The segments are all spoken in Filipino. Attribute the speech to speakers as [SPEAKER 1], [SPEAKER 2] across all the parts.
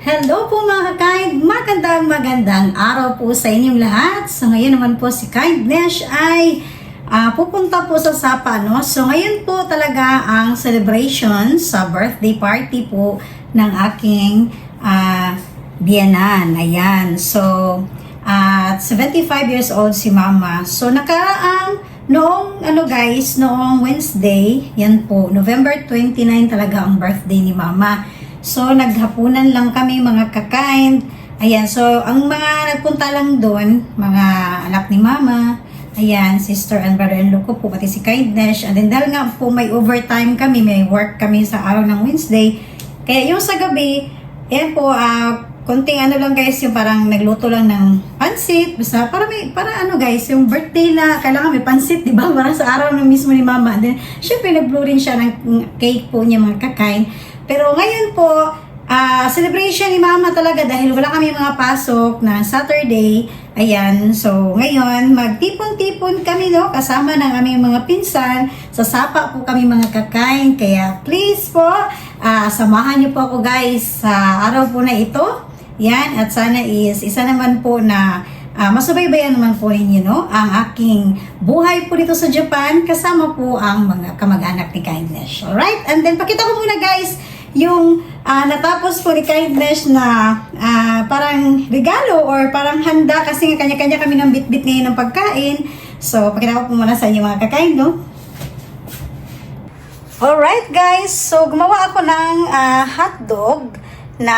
[SPEAKER 1] Hello po mga ka-kind! Magandang araw po sa inyong lahat. So ngayon naman po si Kindness ay pupunta po sa Sapa, no? So ngayon po talaga ang celebration sa birthday party po ng aking biyenan. Ayan. So 75 years old si Mama. So nakaraang noong noong Wednesday, yan po, November 29 talaga ang birthday ni Mama. So, naghapunan lang kami mga ka-kind. Ayan, so, ang mga nagpunta lang doon, mga anak ni Mama, ayan, sister and brother-in-law ko po, pati si Kindness. And then, dahil nga po may overtime kami, may work kami sa araw ng Wednesday. Kaya yung sa gabi, ayan po, konting lang guys, yung parang nagluto lang ng pansit. Basta, para guys, yung birthday na, kailangan may pansit, di ba? Parang sa araw ng mismo ni Mama. And then, syempre, nag-blow rin siya ng cake po niya mga ka-kind. Pero ngayon po, celebration ni Mama talaga dahil wala kami mga pasok na Saturday. Ayan, so ngayon, magtipon-tipon kami, no? Kasama ng aming mga pinsan. Sa Sapa po kami mga ka-kind. Kaya please po, samahan niyo po ako guys sa araw po na ito. Yan, at sana isa naman po na masubaybayan naman po ninyo, no? Ang aking buhay po dito sa Japan, kasama po ang mga kamag-anak ni Kindness. Alright? And then, pakita ko muna guys, yung natapos po ni Kindness na parang regalo or parang handa kasi kanya-kanya kami ng bit-bit ngayon ng pagkain. So, pakita ko po muna sa inyo mga kakain, no? Alright guys, so gumawa ako ng hotdog na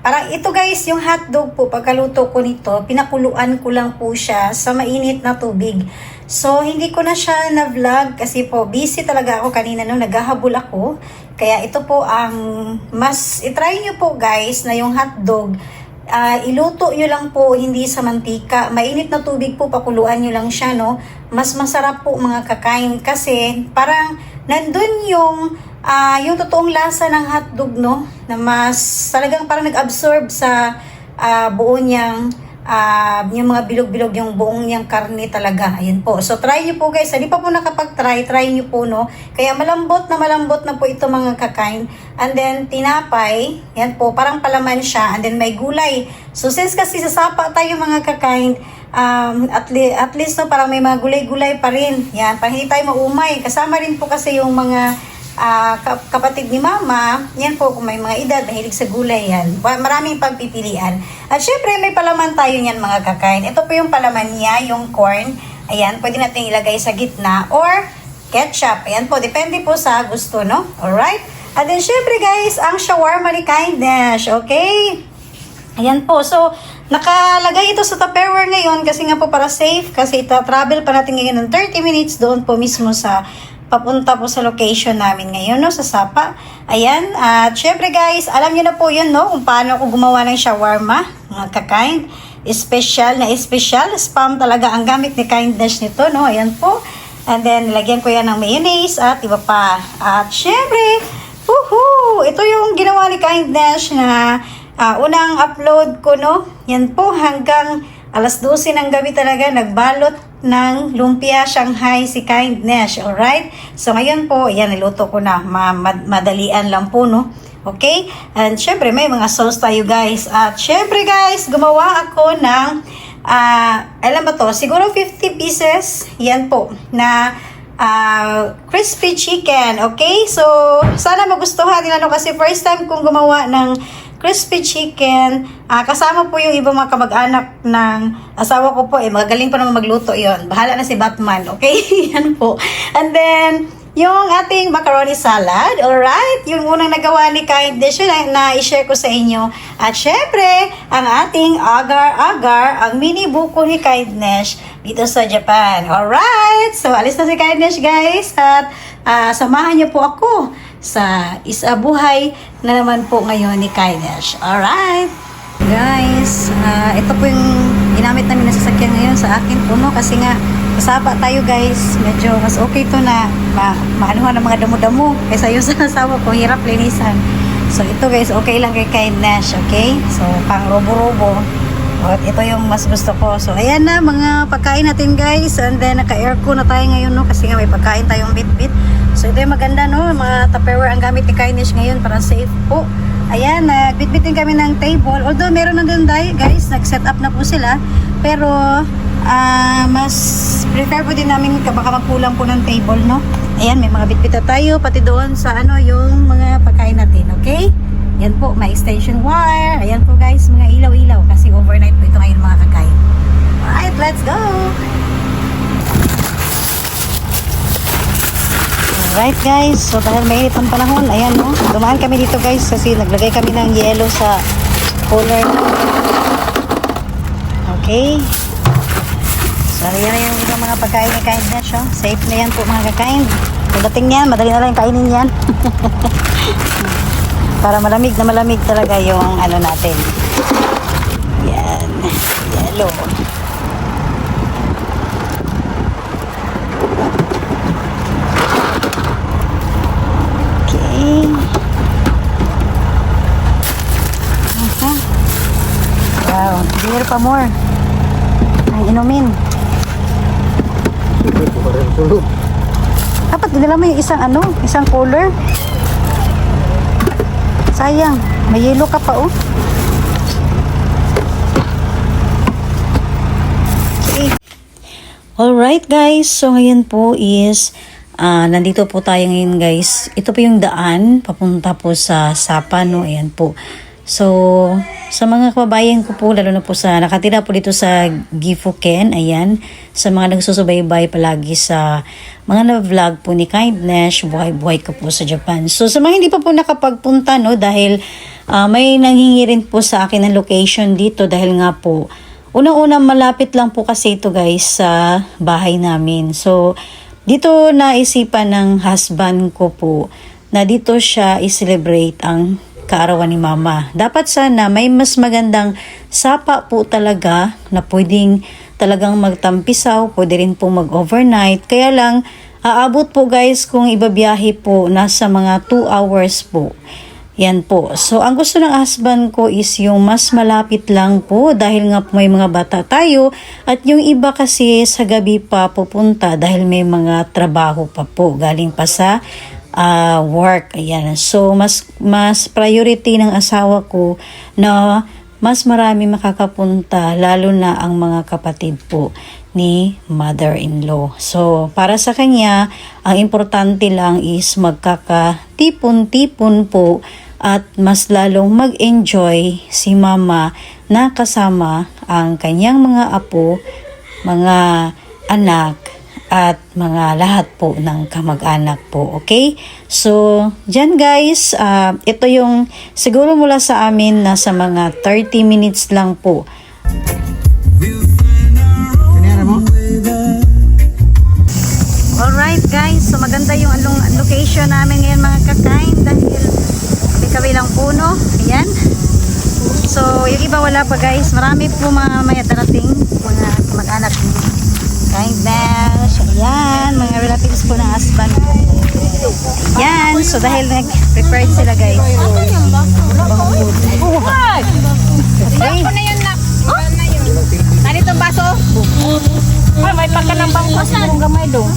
[SPEAKER 1] parang ito guys, yung hotdog po, pagkaluto ko nito, pinakuluan ko lang po siya sa mainit na tubig. So, hindi ko na siya na-vlog kasi po, busy talaga ako kanina nung naghahabol ako. Kaya ito po ang itry nyo po guys na yung hotdog, iluto nyo lang po, hindi sa mantika. Mainit na tubig po, pakuluan nyo lang siya, no? Mas masarap po mga kakain kasi parang nandun yung totoong lasa ng hotdog, no? Na mas talagang parang nag-absorb sa buo niyang yung mga bilog-bilog, yung buong niyang karne talaga. Ayan po. So, try nyo po guys. Hindi pa po nakapag-try, try nyo po, no? Kaya malambot na po ito mga kakain. And then, tinapay. Yan po, parang palaman siya. And then, may gulay. So, since kasi sa Sapa tayo mga kakain, at least, no, parang may mga gulay-gulay pa rin. Yan, parang hindi tayo maumay. Kasama rin po kasi yung mga kapatid ni Mama, yan po, kung may mga edad, mahilig sa gulay yan. Maraming pagpipilian. At syempre, may palaman tayo niyan mga kakain. Ito po yung palaman niya, yung corn. Ayan, pwede natin ilagay sa gitna or ketchup. Ayan po, depende po sa gusto, no? Alright? At then, syempre guys, ang shawarma ni Kindness. Okay? Ayan po. So, nakalagay ito sa Tupperware ngayon kasi nga po para safe. Kasi travel pa natin ngayon ng 30 minutes doon po mismo sa papunta po sa location namin ngayon, no, sa Sapa. Ayan, at syempre guys, alam niyo na po yun, no, kung paano ako gumawa ng shawarma, mga ka-kind. Special spam talaga ang gamit ni Kindness nito, no, ayan po. And then, lagyan ko yan ng mayonnaise at iba pa. At syempre, ito yung ginawa ni Kindness na unang upload ko, no, yan po hanggang alas 12 ng gabi talaga, nagbalot ng lumpia Shanghai si Kindness, alright? So, ngayon po, yan, niluto ko na. Madalian lang po, no? Okay? And, syempre, may mga sauce tayo, guys. At, syempre, guys, gumawa ako ng, alam ba to? Siguro 50 pieces, yan po, na crispy chicken, okay? So, sana magustuhan nila, no? Kasi first time kong gumawa ng crispy chicken. Kasama po yung ibang mga kamag-anak ng asawa ko po. Magagaling pa naman magluto yon. Bahala na si Batman. Okay? Yan po. And then, yung ating macaroni salad. Alright? Yung unang nagawa ni Kindness na i-share ko sa inyo. At syempre, ang ating agar-agar, ang mini buko ni Kindness dito sa Japan. Alright? So, alis na si Kindness, guys. At samahan niyo po ako sa isabuhay na naman po ngayon ni Kindness. Alright? Guys, ito po yung ginamit namin na sasakyan ngayon sa akin po, no? Kasi nga, kasapa tayo guys. Medyo mas okay to na maanuhan ng mga damo-damo kaysa yung sa asawa ko, hirap linisan. So, ito guys, okay lang kay Kindness, okay? So, pang robo-robo. At ito yung mas gusto ko. So, ayan na, mga pagkain natin guys. And then, naka-aircon na tayo ngayon, no? Kasi nga may pagkain tayong bit-bit. So, ito yung maganda, no? Mga Tupperware ang gamit ni Kindness ngayon para safe po. Ayan, bitbitin kami ng table. Although meron na dun guys, nag-set up na po sila. Pero mas prefer po din namin baka magkulang po ng table, no? Ayan, may mga bitbita tayo pati doon sa ano yung mga pagkain natin, okay? Yan po, may extension wire. Ayan po guys, mga ilaw-ilaw kasi overnight po ito ngayon mga kakain. Alright, let's go! Alright guys, so dahil mainit ang panahon, ayan no, dumaan kami dito guys kasi naglagay kami ng yelo sa cooler. Okay. So yan yung ibang mga pagkain ni Kindness, oh. Safe na yan po mga kakain. Pagdating yan, madali na lang kainin yan. Para malamig na malamig talaga yung ano natin. Yan, yelo. Wow, beer pa more. Ang inumin. Dapat dinala mo yung isang cooler. Sayang, may yelo ka pa oh. Okay. Alright guys, so ngayon po is nandito po tayo ngayon guys. Ito po yung daan papunta po sa Sapa, no? Ayan po. So, sa mga kababayan ko po, lalo na po sa nakatira po dito sa Gifuken, ayan, sa mga nagsusubaybay palagi sa mga na-vlog po ni Kindness, buhay-buhay ko po sa Japan. So, sa mga hindi pa po nakapagpunta, no, dahil may nanghingi rin po sa akin ng location dito dahil nga po, unang-unang malapit lang po kasi ito guys sa bahay namin. So, dito naisipan ng husband ko po na dito siya i-celebrate ang kaarawan ni mama. Dapat sana may mas magandang sapa po talaga na pwedeng talagang magtampisaw, pwede rin po mag-overnight. Kaya lang, aabot po guys kung ibabiyahe po nasa mga 2 hours po. Yan po. So, ang gusto ng husband ko is yung mas malapit lang po dahil nga po may mga bata tayo at yung iba kasi sa gabi pa pupunta dahil may mga trabaho pa po galing pa sa work. Ayan. So, mas priority ng asawa ko na mas marami makakapunta, lalo na ang mga kapatid po ni mother-in-law. So, para sa kanya, ang importante lang is magkakatipon-tipon po at mas lalong mag-enjoy si mama na kasama ang kanyang mga apo, mga anak, at mga lahat po ng kamag-anak po. Okay? So, dyan guys, ito yung siguro mula sa amin nasa mga 30 minutes lang po. Alright guys, so maganda yung location namin ngayon mga kakain dahil kami lang puno. Ayan. So, yung iba wala pa guys. Marami po mga darating mga kamag-anak ni Kindness. Ayan, mga relatives po ng husband ko. Ayan, so dahil nag-prepared sila guys. Bang food. Okay.
[SPEAKER 2] Nandito ang baso? Ay, may pagka ng bangkos na kung gamay doon.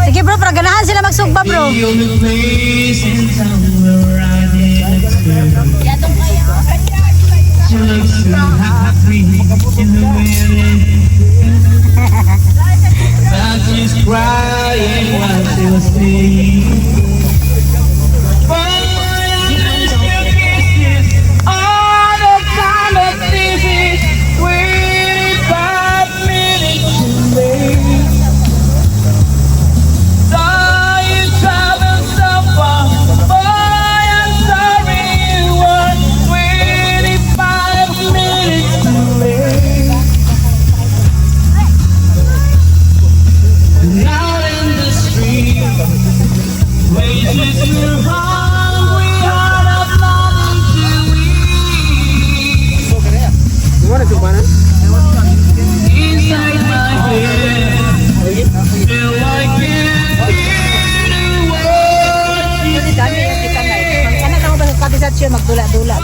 [SPEAKER 1] Sige bro, para ganahan sila magsugba bro.
[SPEAKER 2] Yatong kaya.
[SPEAKER 3] She's crying while she was singing. All the time of this is 25 minutes away. Saw you travel so far, boy, I'm sorry you were 25 minutes away. Out in the street, places your hungry heart of longing to eat. Inside my head, feel like it's here to wait.
[SPEAKER 2] Dami yung kita na eh. Sana ka mo ba sa kabisat siya magdula-dula.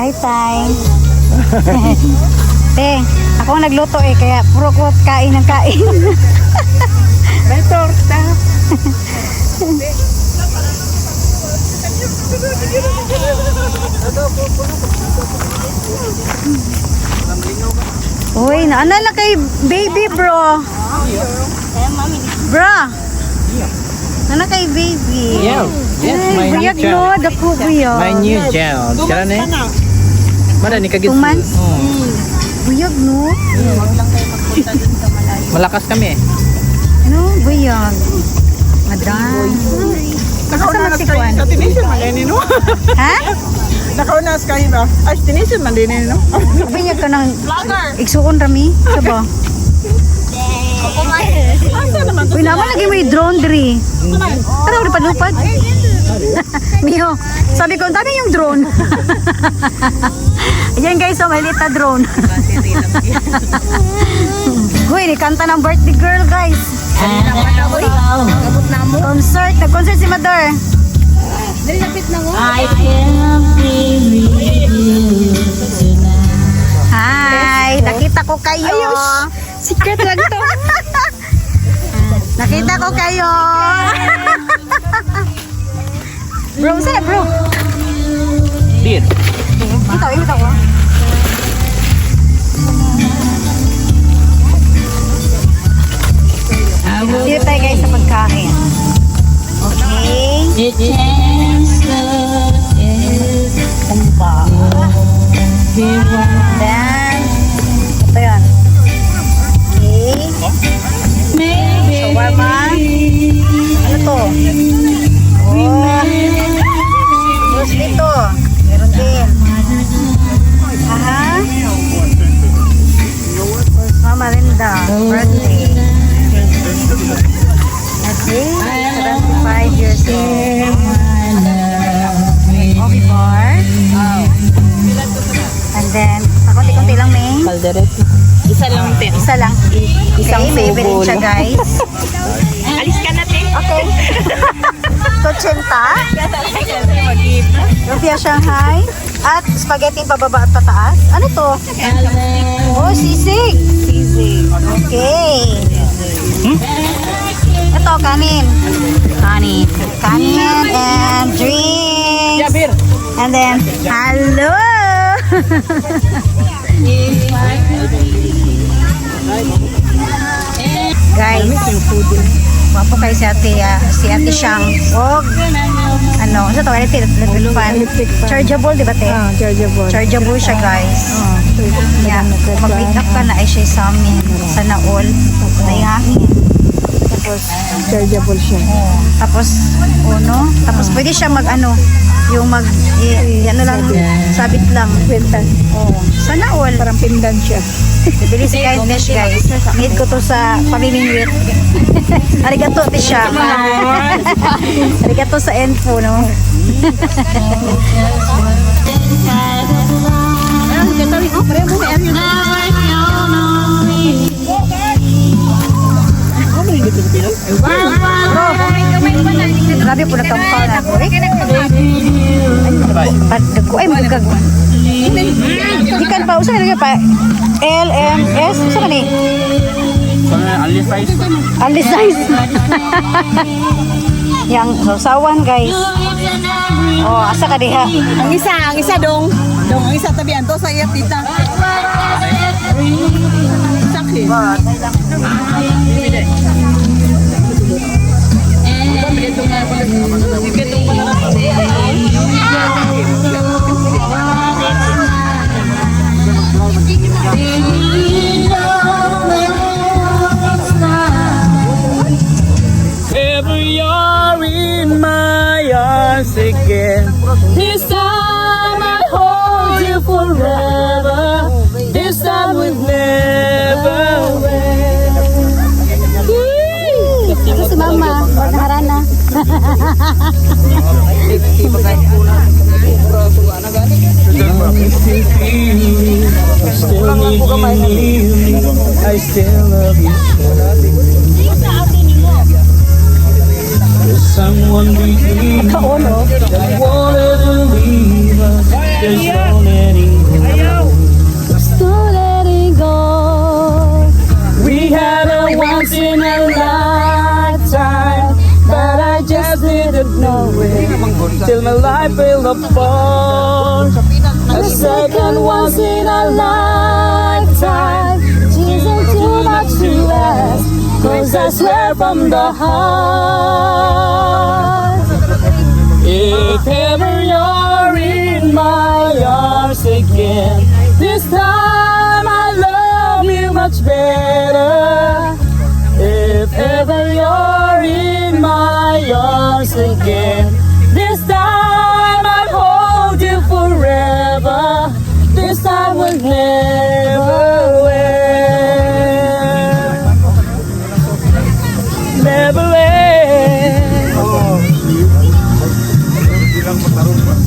[SPEAKER 1] Hi, Tay. Te, ako ang nagluto kaya puro ko kain ng kain.
[SPEAKER 2] May torta.
[SPEAKER 1] Uy, naalala kay baby bro. Bro. Naalala kay baby.
[SPEAKER 4] Yeah. Yes, my new
[SPEAKER 1] Buyag no,
[SPEAKER 4] child.
[SPEAKER 1] dako buyag.
[SPEAKER 4] My new child. Kaya na eh. Mana ni kagit.
[SPEAKER 1] 2 months?
[SPEAKER 4] Oh.
[SPEAKER 1] Buyag no.
[SPEAKER 4] Malakas kami eh.
[SPEAKER 1] No, buyag. Madam. Nakasama si Juan.
[SPEAKER 2] Sa tinisyon man din no.
[SPEAKER 1] Ha?
[SPEAKER 2] Nakaunas kayo ba? Ay, tinisyon man din no.
[SPEAKER 1] Buyag ka ng igsuon rami. Saba?
[SPEAKER 2] Asa naman to?
[SPEAKER 1] Uy, naman lagi mo yung drone diri. Tara, lupad-lupad. Miho, sabi ko, ang dami yung drone. Ayan guys, so maliit na drone. Uy, ni kanta ng birthday girl guys. Concert, nag-concert si Mador.
[SPEAKER 5] I can be with you tonight.
[SPEAKER 1] Hi, nakita ko kayo.
[SPEAKER 2] Secret lang to.
[SPEAKER 1] Nakita ko kayo. Bro, saan na bro?
[SPEAKER 4] Beer.
[SPEAKER 1] Ito ko. Dito tayo guys sa pagkain. Okay.
[SPEAKER 5] The chance is
[SPEAKER 1] Then, ito yun. Okay.
[SPEAKER 5] maybe
[SPEAKER 1] Shawarma. Ano to? Oh. Tapos dito. Meron din. Aha. Mama Linda. Birthday. Okay. 75 years old. Coffee bar. And then, konti-konti lang may.
[SPEAKER 2] Kaldereta. Isa lang te.
[SPEAKER 1] Isa lang.
[SPEAKER 2] Isang
[SPEAKER 1] Okay, may
[SPEAKER 2] subo
[SPEAKER 1] bilhin siya
[SPEAKER 2] lang.
[SPEAKER 1] guys.
[SPEAKER 2] Alis ka na te.
[SPEAKER 1] Okay. 80. Lumpia Shanghai. At spaghetti pababa at pataas. Ano to? Oh, sisig. Okay. Ito, kanin. Kanin and drinks.
[SPEAKER 4] Yeah, beer.
[SPEAKER 1] And then, hello! Guys, wapo kayo si ate Shang. Og, ano, sa to, electric fan. Chargeable, di ba te?
[SPEAKER 2] Chargeable.
[SPEAKER 1] Chargeable siya guys. Yeah, mag-pick up ka na ay siya sa amin. Sana all. Nayangin. Tapos,
[SPEAKER 2] Chargeable siya.
[SPEAKER 1] tapos, tapos pwede siya mag-ano, yung ano lang, sabit lang.
[SPEAKER 2] Kwenta.
[SPEAKER 1] Sana all.
[SPEAKER 2] Parang pindan siya.
[SPEAKER 1] Bili si Kindness guys. Need ko to sa pamimingwit. Arigato ti siya. Arigato sa info, no? Grabe po na tampaw na. Padagko. Ay, magagag. Ikan pa. Usa na pa. LMS. Usa ka ni? Ali size. Yang sausawan guys. Oh, asa ka diha?
[SPEAKER 2] Ang isa dong. Ang isa tabihan to sa iyat tita. Sakit.
[SPEAKER 3] Ever you're in my arms again. This time I hold you forever. This time we'll never wait.
[SPEAKER 1] Ito si mama. Naharana.
[SPEAKER 3] I still need you. I still love you. There's someone we need that won't ever leave us. There's no for a second once in a lifetime. Jesus, too much to ask, 'cause I swear from the heart. If ever you're in my arms again, this time I love you much better. If ever you're in my arms again, this time I'll hold you forever. This time will never end. Never end.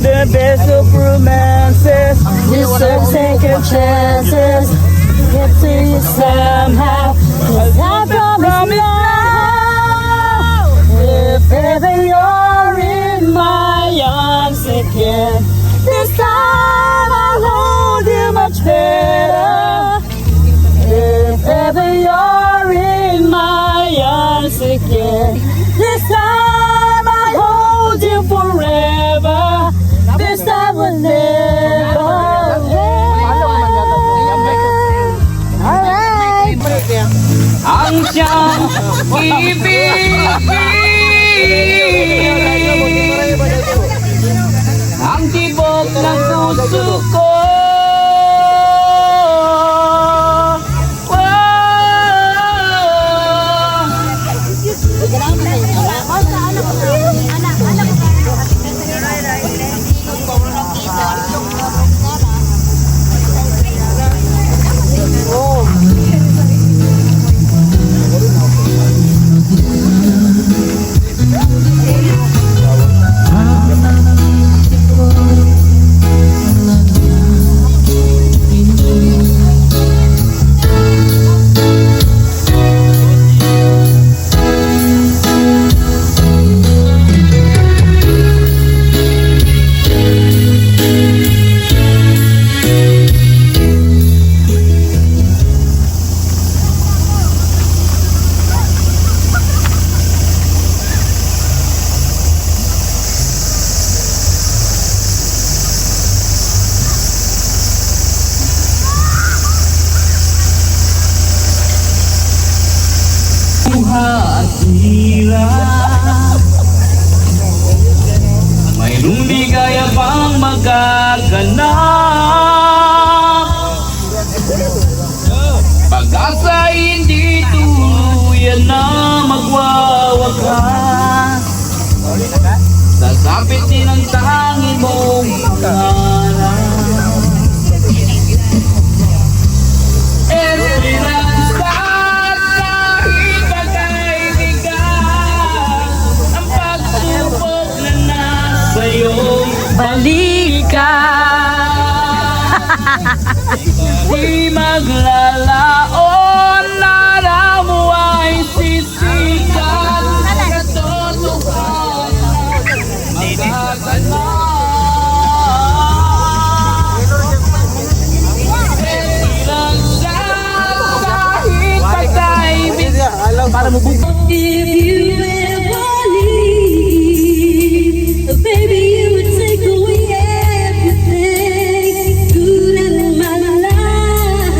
[SPEAKER 3] The best of romances deserve second chances. Get to you somehow, 'cause I promise now, if ever you're in my arms again, this time I'll hold you much better. If ever you're in my arms again, this time I'll hold you forever. This time will never end. Alright. Ang siyang ibig, ang tibok ng puso ko. At tira, mayroong ligaya bang magaganap? Pag-asa hindi tuluyan na magwawakas. Sasapit din ang tanging mong pangarap. Balikan, di maglalaon, nara mo ay sisikat. Katotohan, magkaganon. Kahit pagkaibig, para mo buka.
[SPEAKER 5] If you ever leave, baby, you would take away everything good in my life.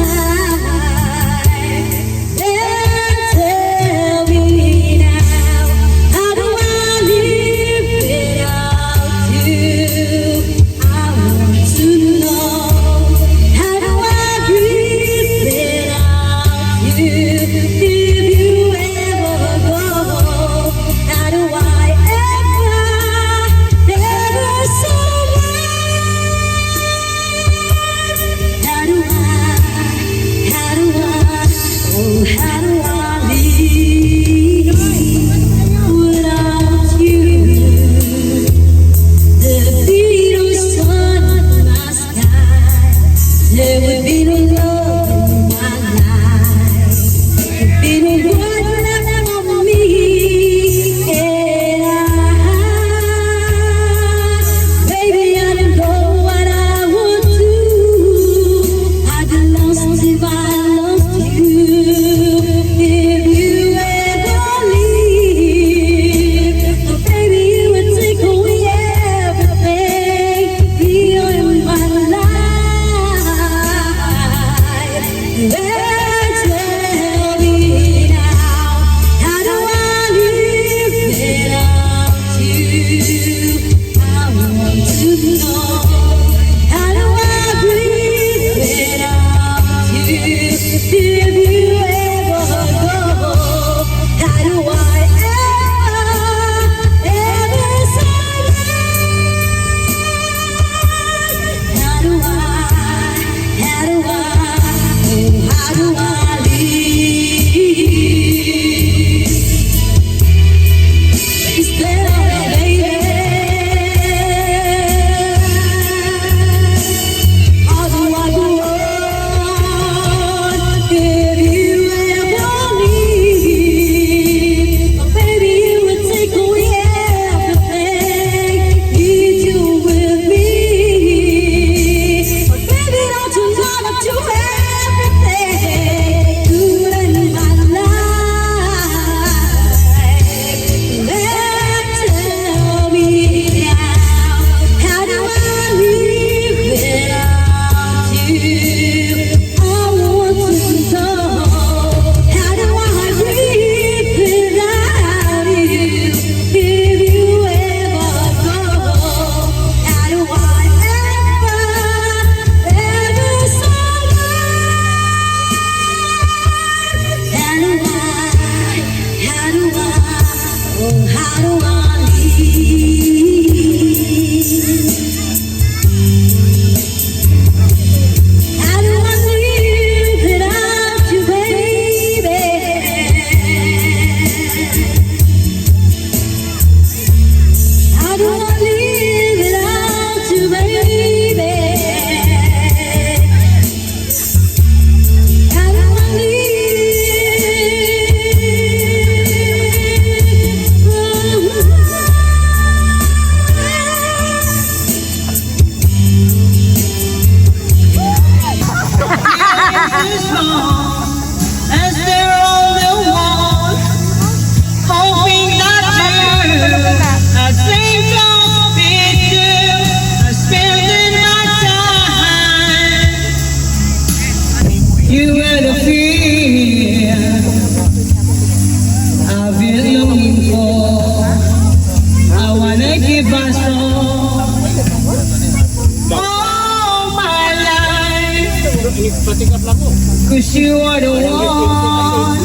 [SPEAKER 3] 'Cause you are the one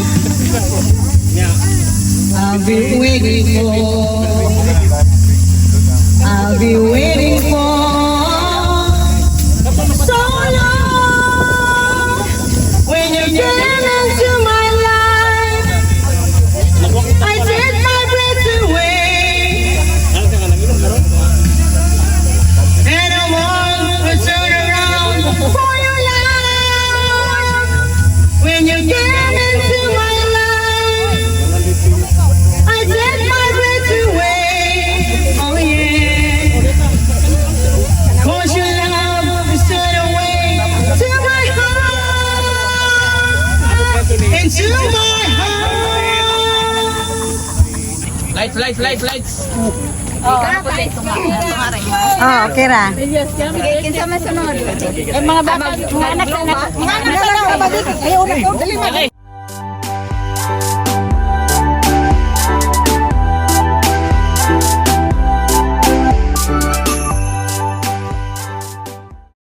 [SPEAKER 3] I've been waiting for. I'll be waiting for so long. When you came into my life, I take my breath away, and I want to turn around for your love. When you came into my life, I take my breath away. Oh yeah, 'cause your love is turned away to my heart, into my heart.
[SPEAKER 4] Lights.
[SPEAKER 1] Oh, okay ra.
[SPEAKER 2] Kinsa man sunod? Eh mga bata, mga anak na. Mga anak na.
[SPEAKER 4] Dali.